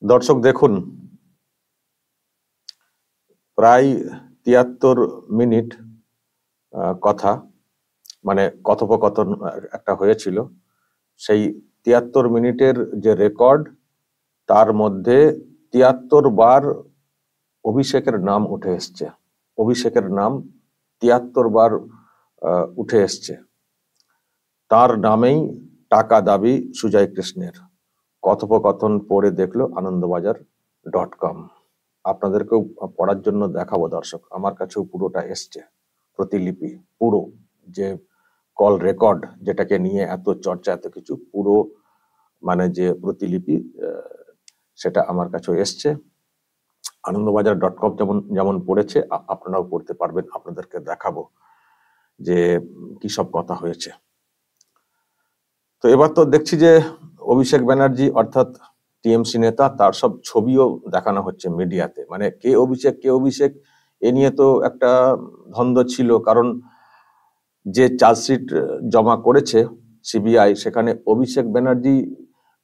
দর্শক দেখুন, প্রায় ৭৩ মিনিট কথা মানে কথোপকথন একটা হয়েছিল। সেই ৭৩ মিনিটের যে রেকর্ড, তার মধ্যে ৭৩ বার অভিষেকের নাম উঠে এসছে। অভিষেকের নাম ৭৩ বার উঠে এসছে। তার নামেই টাকা দাবি সুজয় কৃষ্ণের। কথোপকথন পড়ে দেখলো আনন্দবাজার.com। আপনাদেরকেও পড়ার জন্য দেখাবো দর্শক, আমার কাছেও পুরোটা এসছে, প্রতিলিপি পুরো, যে কল রেকর্ড যেটাকে নিয়ে এত চর্চা এত কিছু, পুরো মানে যে প্রতিলিপি সেটা আমার কাছেও এসছে। আনন্দবাজার.com যেমন পড়েছে আপনারাও পড়তে পারবেন। আপনাদেরকে দেখাবো যে কি সব কথা হয়েছে। তো এবার তো দেখছি যে অভিষেক ব্যানার্জি অর্থাৎ টিএমসি নেতা, তার সব ছবিও দেখানো হচ্ছে মিডিয়াতে। মানে কে অভিষেক এ নিয়ে তো একটা দ্বন্দ্ব ছিল, কারণ যে চার্জশিট জমা করেছে সিবিআই, সেখানে অভিষেক ব্যানার্জি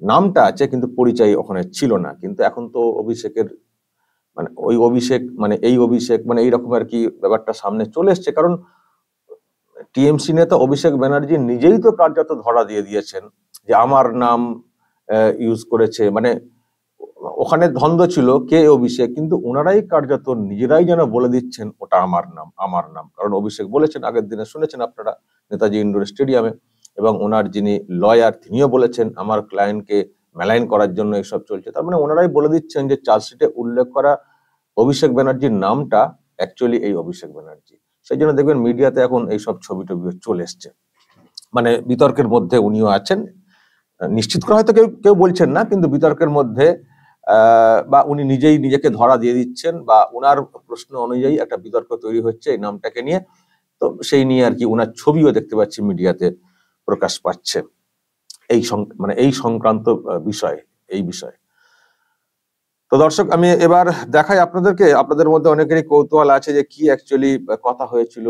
নামটা আছে কিন্তু পরিচয় ওখানে ছিল না। কিন্তু এখন তো অভিষেকের মানে ওই অভিষেক মানে এই অভিষেক মানে এইরকম আর কি ব্যাপারটা সামনে চলে এসছে। কারণ টিএমসি নেতা অভিষেক ব্যানার্জি নিজেই তো কার্যত ধরা দিয়ে দিয়েছেন যে আমার নাম ইউজ করেছে। মানে ওখানে দ্বন্দ্ব ছিল কে অভিষেক, কিন্তু ওনারাই কার্যত নিজেরাই যেন বলে দিচ্ছেন ওটা আমার নাম, আমার নাম। কারণ অভিষেক বলেছেন, আগের দিনে শুনেছেন আপনারা নেতাজি ইন্ডোর স্টেডিয়ামে, এবং ওনার যিনি লয়ার তিনিও বলেছেন আমার ক্লায়েন্টকে মেলাইন করার জন্য এসব চলছে। তার মানে ওনারাই বলে দিচ্ছেন যে চার্জশিটে উল্লেখ করা অভিষেক ব্যানার্জির নামটা অ্যাকচুয়ালি এই অভিষেক ব্যানার্জি। সেই জন্য দেখবেন মিডিয়াতে এখন এইসব ছবি টবি চলে এসছে। মানে বিতর্কের মধ্যে উনিও আছেন, নিশ্চিত করে হয়তো কেউ কেউ বলছেন না, কিন্তু বিতর্কের মধ্যে বা উনি নিজেই নিজেকে ধরা দিয়ে দিচ্ছেন, বা উনার প্রশ্ন অনুযায়ী একটা বিতর্ক তৈরি হচ্ছে এই নামটাকে নিয়ে। তো সেই নিয়ে আর কি উনার ছবিও দেখতে পাচ্ছি মিডিয়াতে প্রকাশ পাচ্ছে এই সংক্রান্ত বিষয়, এই বিষয়। তো দর্শক, আমি এবার দেখাই আপনাদেরকে। আপনাদের মধ্যে অনেকেরই কৌতূহল আছে যে কি অ্যাকচুয়ালি কথা হয়েছিল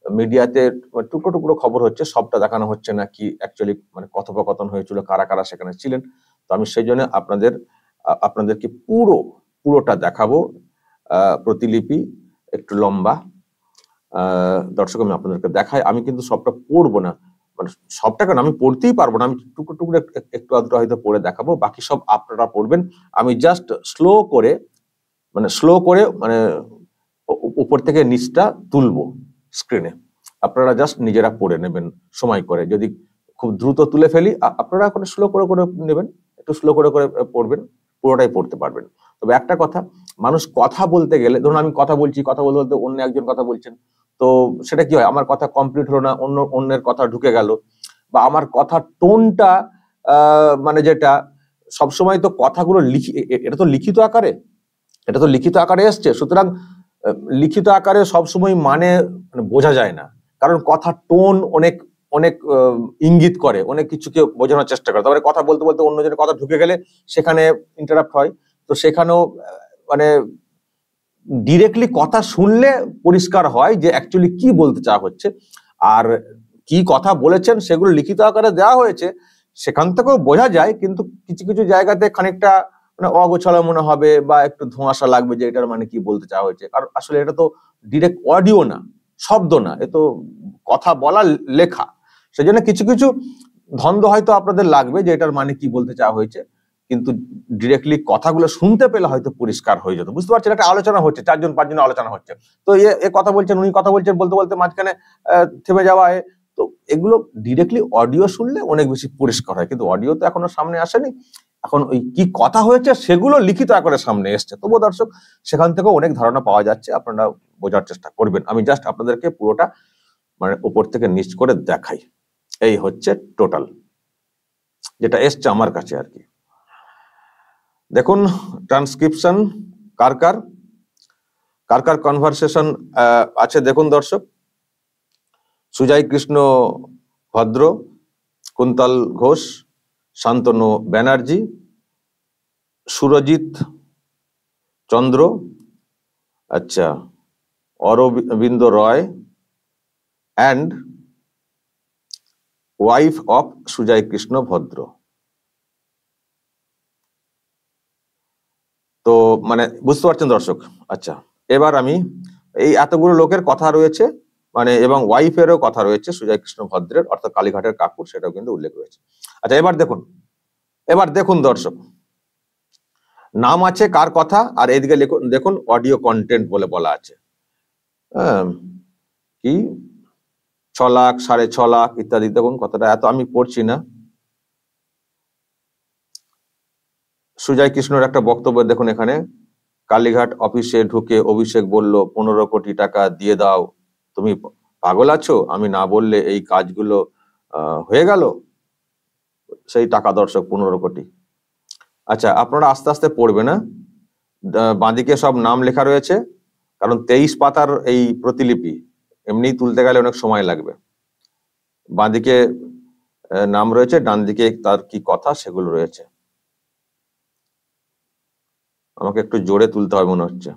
মিডিয়াতে। টুকরো টুকরো খবর হচ্ছে, সবটা দেখানো হচ্ছে না কি অ্যাকচুয়ালি মানে কথোপকথন হয়েছিল, কারা কারা সেখানে ছিলেন। তো আমি সেই জন্য আপনাদেরকে পুরোটা দেখাবো। প্রতিলিপি একটু লম্বা। দর্শক, আমি আপনাদেরকে দেখাই। আমি কিন্তু সবটা পড়বো না, মানে সবটা কেন, আমি পড়তেই পারবো না। আমি টুকরো টুকরো একটু আধটু হয়তো পড়ে দেখাবো, বাকি সব আপনারা পড়বেন। আমি জাস্ট স্লো করে মানে উপর থেকে নিচটা তুলবো স্ক্রিনে, আপনারা জাস্ট নিজেরা পড়ে নেবেন সময় করে। যদি খুব দ্রুত তুলে ফেলি, আপনারা এখন স্লো করে করে নেবেন, একটু স্লো করে করে পড়বেন, পুরোটাই পড়তে পারবেন। তবে একটা কথা, মানুষ কথা বলতে গেলে, ধরুন আমি কথা বলছি, কথা বলতে বলতে অন্য একজন কথা বলছেন, তো সেটা কি হয়, আমার কথা কমপ্লিট হলো না, অন্যের কথা ঢুকে গেল, বা আমার কথার টোনটা মানে যেটা সবসময় তো কথাগুলো এটা তো লিখিত আকারে এসছে। সুতরাং লিখিত আকারে সবসময় মানে বোঝা যায় না, কারণ কথার টোন অনেক অনেক ইঙ্গিত করে, অনেক কিছুকে বোঝানোর চেষ্টা করে। তারপরে কথা বলতে বলতে অন্যজনের কথা ঢুকে গেলে সেখানে ইন্টারাপ্ট হয়। তো সেখানেও মানে ডিরেক্টলি কথা শুনলে পরিষ্কার হয় যে অ্যাকচুয়ালি কি বলতে চাওয়া হচ্ছে, আর কি কথা বলেছেন সেগুলো লিখিত আকারে দেওয়া হয়েছে, সেখান থেকেও বোঝা যায়। কিন্তু কিছু কিছু জায়গাতে খানিকটা মানে অগোছালো মনে হবে, বা একটু ধোঁয়াশা লাগবে যে এটার মানে কি বলতে চাওয়া হয়েছে। কারণ আসলে এটা তো ডিরেক্ট অডিও না, শব্দ না, এ তো কথা বলা, লেখা। সেই জন্য কিছু কিছু দ্বন্দ্ব হয়তো আপনাদের লাগবে যে এটার মানে কি বলতে চাওয়া হয়েছে, কিন্তু ডিরেক্টলি কথাগুলো শুনতে পেলে হয়তো পরিষ্কার হয়ে যেত। বুঝতে পারছেন, একটা আলোচনা হচ্ছে, 4-5 আলোচনা হচ্ছে, তো এ কথা বলছেন, উনি কথা বলছেন, বলতে বলতে মাঝখানে থেমে যাওয়া। তো এগুলো ডিরেক্টলি অডিও শুনলে অনেক বেশি পরিষ্কার হয়, কিন্তু অডিও তো এখনো সামনে আসেনি। এখন ওই কি কথা হয়েছে সেগুলো লিখিত আকারে সামনে এসছে। তবুও দর্শক, সেখান থেকেও অনেক ধারণা পাওয়া যাচ্ছে, আপনারা বোঝার চেষ্টা করবেন। আমি জাস্ট আপনাদেরকে পুরোটা মানে উপর থেকে নিচ করে দেখাই। এই হচ্ছে টোটাল যেটা এসছে আমার কাছে আর কি। দেখুন ট্রান্সক্রিপশন কার কার কনভারসেশন আছে দেখুন দর্শক। সুজয় কৃষ্ণ ভদ্র, কুন্তল ঘোষ, শান্তনু ব্যানার্জি, সুরজিৎ চন্দ্র, আচ্ছা, Arabinda Roy, and wife of Sujoy Krishna Bhadra. তো মানে বুঝতে পারছেন দর্শক? আচ্ছা, এবার আমি এই এতগুলো লোকের কথা রয়েছে, মানে এবং ওয়াইফেরও কথা রয়েছে, সুজয় কৃষ্ণ ভদ্রের অর্থাৎ কালীঘাটের কাকুর, সেটাও কিন্তু উল্লেখ রয়েছে। আচ্ছা, এবার দেখুন দর্শক, নাম আছে কার কথা, আর এদিকে দেখুন অডিও কন্টেন্ট বলে বলা আছে। হ্যাঁ, কি 6 লাখ, 6.5 লাখ ইত্যাদি। দেখুন কথাটা, এত আমি পড়ছি না। সুজয় কৃষ্ণর একটা বক্তব্য দেখুন এখানে, কালীঘাট অফিসে ঢুকে অভিষেক বলল 15 কোটি টাকা দিয়ে দাও, তুমি পাগল আছো, আমি না বললে এই কাজগুলো হয়ে গেল। সেই টাকা দর্শক 15 কোটি। আচ্ছা, আপনারা আস্তে আস্তে পড়বে না, বাঁদিকে সব নাম লেখা রয়েছে, কারণ 23 পাতার এই প্রতিলিপি, এমনি তুলতে গেলে অনেক সময় লাগবে। বাঁদিকে নাম রয়েছে, ডান দিকে তার কি কথা সেগুলো রয়েছে। আমাকে একটু জোরে তুলতে হবে মনে হচ্ছে,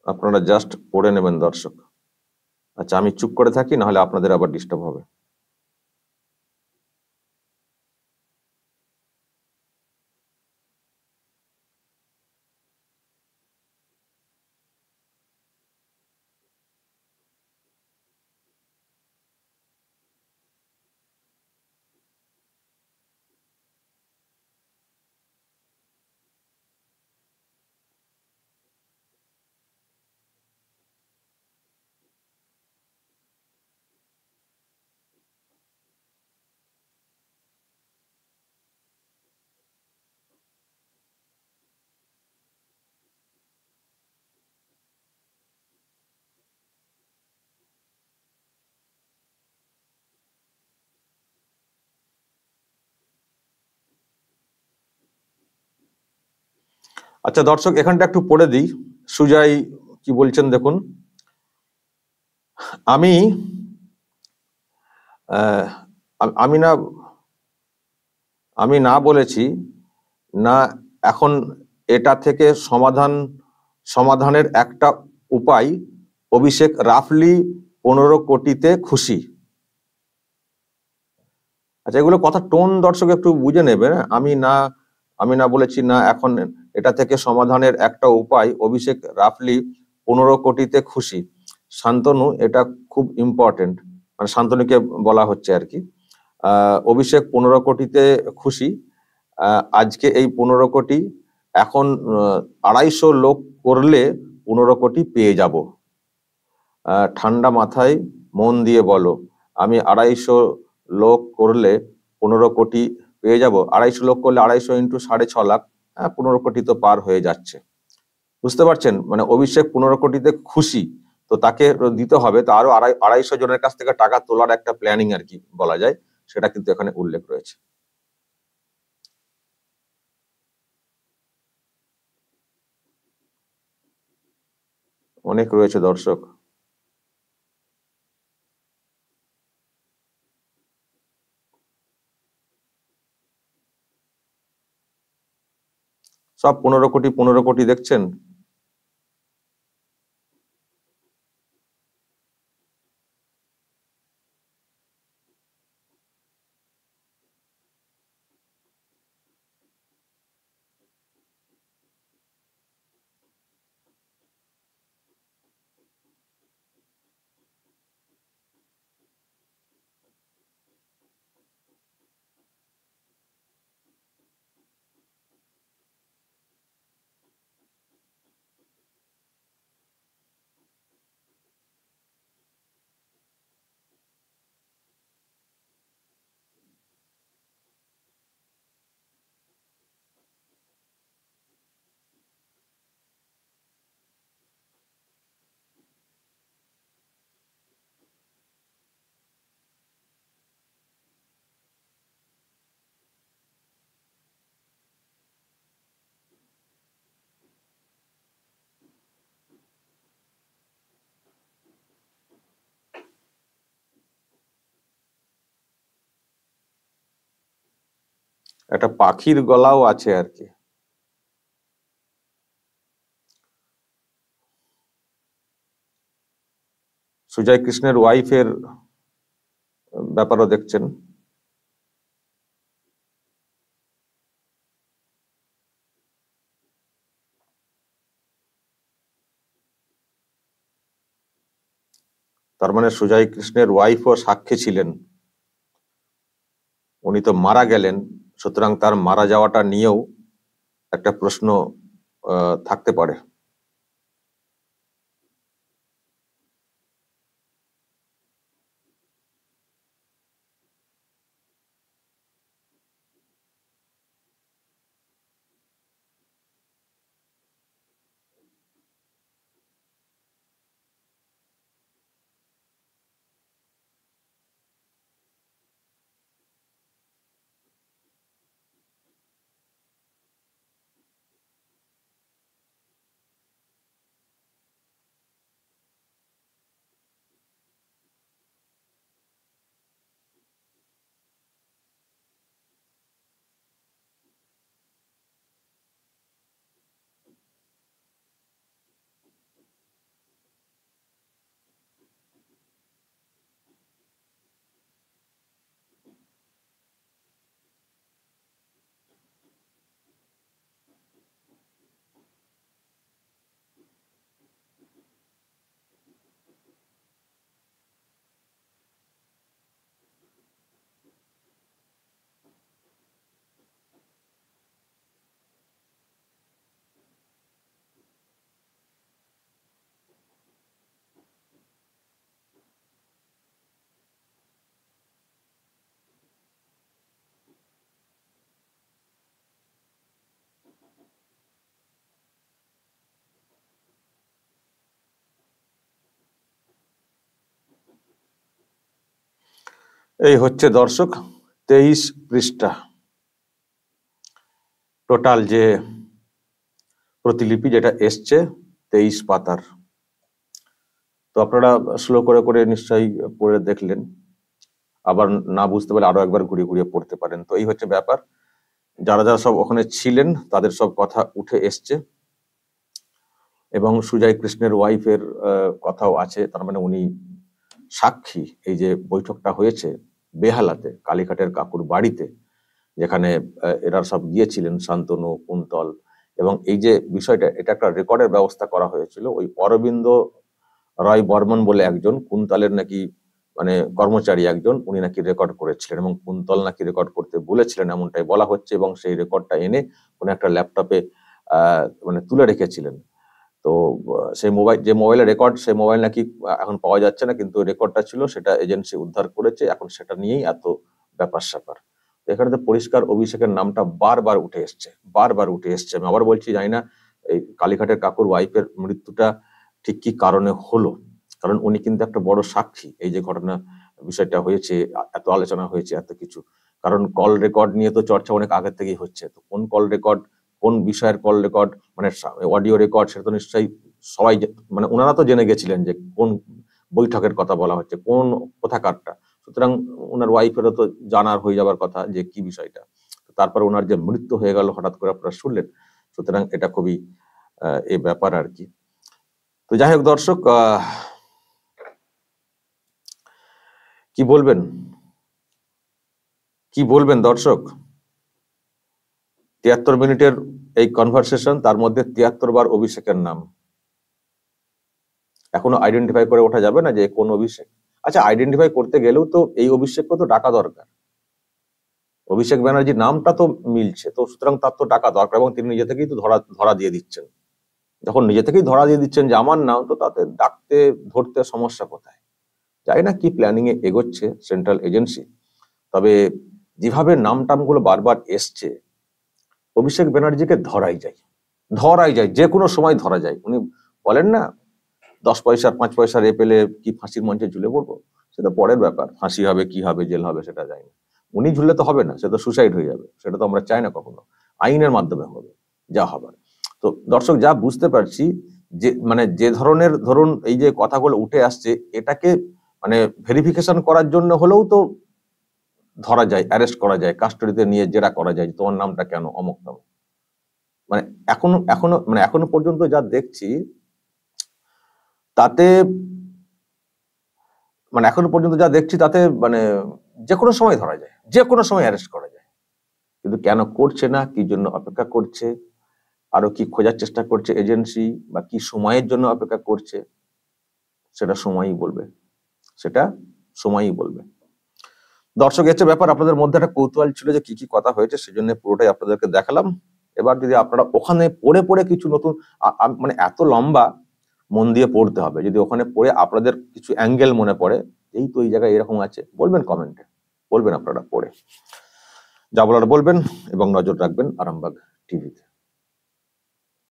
আপনারা জাস্ট পড়ে নেবেন দর্শক। আচ্ছা, আমি চুপ করে থাকি, নাহলে আপনাদের আবার ডিস্টার্ব হবে। আচ্ছা দর্শক, এখানটা একটু পড়ে দিই, সুজয় কি বলছেন দেখুন। আমি আহ, আমি না আমি না বলেছি না, এখন এটা থেকে সমাধানের একটা উপায়, অভিষেক রাফলি 15 কোটিতে খুশি। আচ্ছা, এগুলো কথা টোন দর্শক একটু বুঝে নেবে। আমি না বলেছি না, এখন এটা থেকে সমাধানের একটা উপায়, অভিষেক রাফলি 15 কোটিতে খুশি। শান্তনু, এটা খুব ইম্পর্টেন্ট, মানে শান্তনুকে বলা হচ্ছে আর কি। অভিষেক 15 কোটিতে খুশি। আজকে এই 15 কোটি, এখন 250 লোক করলে 15 কোটি পেয়ে যাব। ঠান্ডা মাথায় মন দিয়ে বলো, আমি 250 লোক করলে 15 কোটি পেয়ে যাব। 250 লোক করলে 250 ইন্টু 6.5 লাখ, 15 কোটি তো পার হয়ে যাচ্ছে। বুঝতে পারছেন? মানে অভিষেক 15 কোটিতে খুশি, তো তাকে দিতে হবে তো আরো 250 জনের কাছ থেকে টাকা তোলার একটা প্ল্যানিং আর কি বলা যায়, সেটা কিন্তু এখানে উল্লেখ রয়েছে। অনেক রয়েছে দর্শক। সব 15 কোটি 15 কোটি দেখছেন। একটা পাখির গলাও আছে আর কি। সুজয় কৃষ্ণের ওয়াইফের ব্যাপারও দেখছেন। তার মানে সুজয় কৃষ্ণের ওয়াইফও সাক্ষী ছিলেন, উনি তো মারা গেলেন, সুতরাং তার মারা যাওয়াটা নিয়েও একটা প্রশ্ন থাকতে পারে। এই হচ্ছে দর্শক 23 পৃষ্ঠা টোটাল যে প্রতিলিপি যেটা এসছে 23 পাতার। তো আপনারা স্লো করে করে নিশ্চয়ই পড়ে দেখলেন, আবার না বুঝতে পারলে আরো একবার ঘুরিয়ে ঘুরিয়ে পড়তে পারেন। তো এই হচ্ছে ব্যাপার, যারা যারা সব ওখানে ছিলেন তাদের সব কথা উঠে এসছে, এবং সুজয় কৃষ্ণের ওয়াইফের কথাও আছে। তার মানে উনি সাক্ষী এই যে বৈঠকটা হয়েছে বেহালাতে কালীঘাটের কাকুর বাড়িতে, যেখানে এরা সব গিয়েছিলেন, শান্তনু, কুন্তল, এবং এই যে বিষয়টা, এটা একটা রেকর্ডের ব্যবস্থা করা হয়েছিল। ওই অরবিন্দ রায় বর্মন বলে একজন কুন্তলের নাকি মানে কর্মচারী একজন, উনি নাকি রেকর্ড করেছিলেন, এবং কুন্তল নাকি রেকর্ড করতে বলেছিলেন এমনটাই বলা হচ্ছে, এবং সেই রেকর্ডটা এনে কোন একটা ল্যাপটপে মানে তুলে রেখেছিলেন। তো সেই মোবাইল, যে মোবাইলের রেকর্ড, সেই মোবাইল নাকি এখন পাওয়া যাচ্ছে না, কিন্তু রেকর্ডটা ছিল, সেটা এজেন্সি উদ্ধার করেছে। এখন সেটা নিয়েই এত ব্যাপার স্যাপার। এখানে তো পরিষ্কার অভিষেকের নামটা বারবার উঠে এসছে, বারবার উঠে এসছে। আমি আবার বলছি, জানি না এই কালীঘাটের কাকুর ওয়াইফের মৃত্যুটা ঠিক কি কারণে হলো, কারণ উনি কিন্তু একটা বড় সাক্ষী। এই যে ঘটনা বিষয়টা হয়েছে, এত আলোচনা হয়েছে, এত কিছু, কারণ কল রেকর্ড নিয়ে তো চর্চা অনেক আগে থেকেই হচ্ছে। তো কোন কল রেকর্ড, কোন বিষয়ের কল রেকর্ড, মানে অডিও রেকর্ড, সেটা তো নিশ্চয়ই সবাই মানে ওনারা তো জেনে গেছিলেন যে কোন বৈঠকের কথা বলা হচ্ছে, কোন কোথাকারটা। সুতরাং ওনার ওয়াইফেরও তো জানার হয়ে যাবার কথা যে কি বিষয়টা। তারপর ওনার যে মৃত্যু হয়ে গেল হঠাৎ করে, আপনারা শুনলেন। সুতরাং এটা খুবই এই ব্যাপার আর কি। তো যাই হোক দর্শক, কি বলবেন, কি বলবেন দর্শক? 73 মিনিটের এই কনভারসেশন, তার মধ্যে 73 বার অভিষেকের নাম। এখনো আইডেন্টিফাই করে ওঠা যাবে না যে কোন অভিষেক। আচ্ছা, আইডেন্টিফাই করতে গেলেও তো এই অভিষেককে তো ডাকা দরকার। অভিষেক ব্যানার্জির নামটা তো মিলছে, তো সুতরাং তার তো ডাকা দরকার, এবং তিনি নিজে থেকেই তো ধরা দিয়ে দিচ্ছেন। যখন নিজে থেকেই ধরা দিয়ে দিচ্ছেন যে আমার নাম, তো তাতে ডাকতে ধরতে সমস্যা কোথায়? জানি না কি প্ল্যানিং এ এগোচ্ছে সেন্ট্রাল এজেন্সি, তবে যেভাবে নাম টামগুলো বারবার এসছে, অভিষেক ব্যানার্জিকে ধরাই যায়, ধরাই যায়, যে কোনো সময় ধরা যায়। উনি বলেন না, 10 পয়সার 5 পয়সার এ পেলে কি ফাঁসির মঞ্চে ঝুলে পড়বো, সেটা পরের ব্যাপার। ফাঁসি হবে, কি হবে, জেল হবে, সেটা যায় না। উনি ঝুললে তো হবে না, সে তো সুসাইড হয়ে যাবে, সেটা তো আমরা চাই না কখনো। আইনের মাধ্যমে হবে যা হবার। তো দর্শক, যা বুঝতে পারছি যে মানে যে ধরনের, ধরুন এই যে কথাগুলো উঠে আসছে, এটাকে মানে ভেরিফিকেশন করার জন্য হলেও তো ধরা যায়, অ্যারেস্ট করা যায়, কাস্টডিতে নিয়ে জেরা করা যায়, তোমার নামটা কেন অমুক নাম। মানে এখনো পর্যন্ত যা দেখছি তাতে, মানে এখনো পর্যন্ত যা দেখছি তাতে মানে যে কোনো সময় ধরা যায়, যে কোনো সময় অ্যারেস্ট করা যায়। কিন্তু কেন করছে না, কি জন্য অপেক্ষা করছে, আরো কি খোঁজার চেষ্টা করছে এজেন্সি, বা কি সময়ের জন্য অপেক্ষা করছে, সেটা সময়ই বলবে। সেটা সময়ই বলবে। দর্শক, এর ব্যাপার আপনাদের মধ্যে একটা কৌতূহল ছিল যে কি কি কথা হয়েছে, সেজন্য পুরোটাই আপনাদেরকে দেখালাম। এবার যদি আপনারা ওখানে পড়ে পড়ে কিছু নতুন মানে এত লম্বা, মন দিয়ে পড়তে হবে। যদি ওখানে পড়ে আপনাদের কিছু অ্যাঙ্গেল মনে পড়ে, এই তো এই জায়গায় এরকম আছে, বলবেন কমেন্টে, বলবেন আপনারা পড়ে। যা বলার বলবেন এবং নজর রাখবেন আরামবাগ টিভিতে।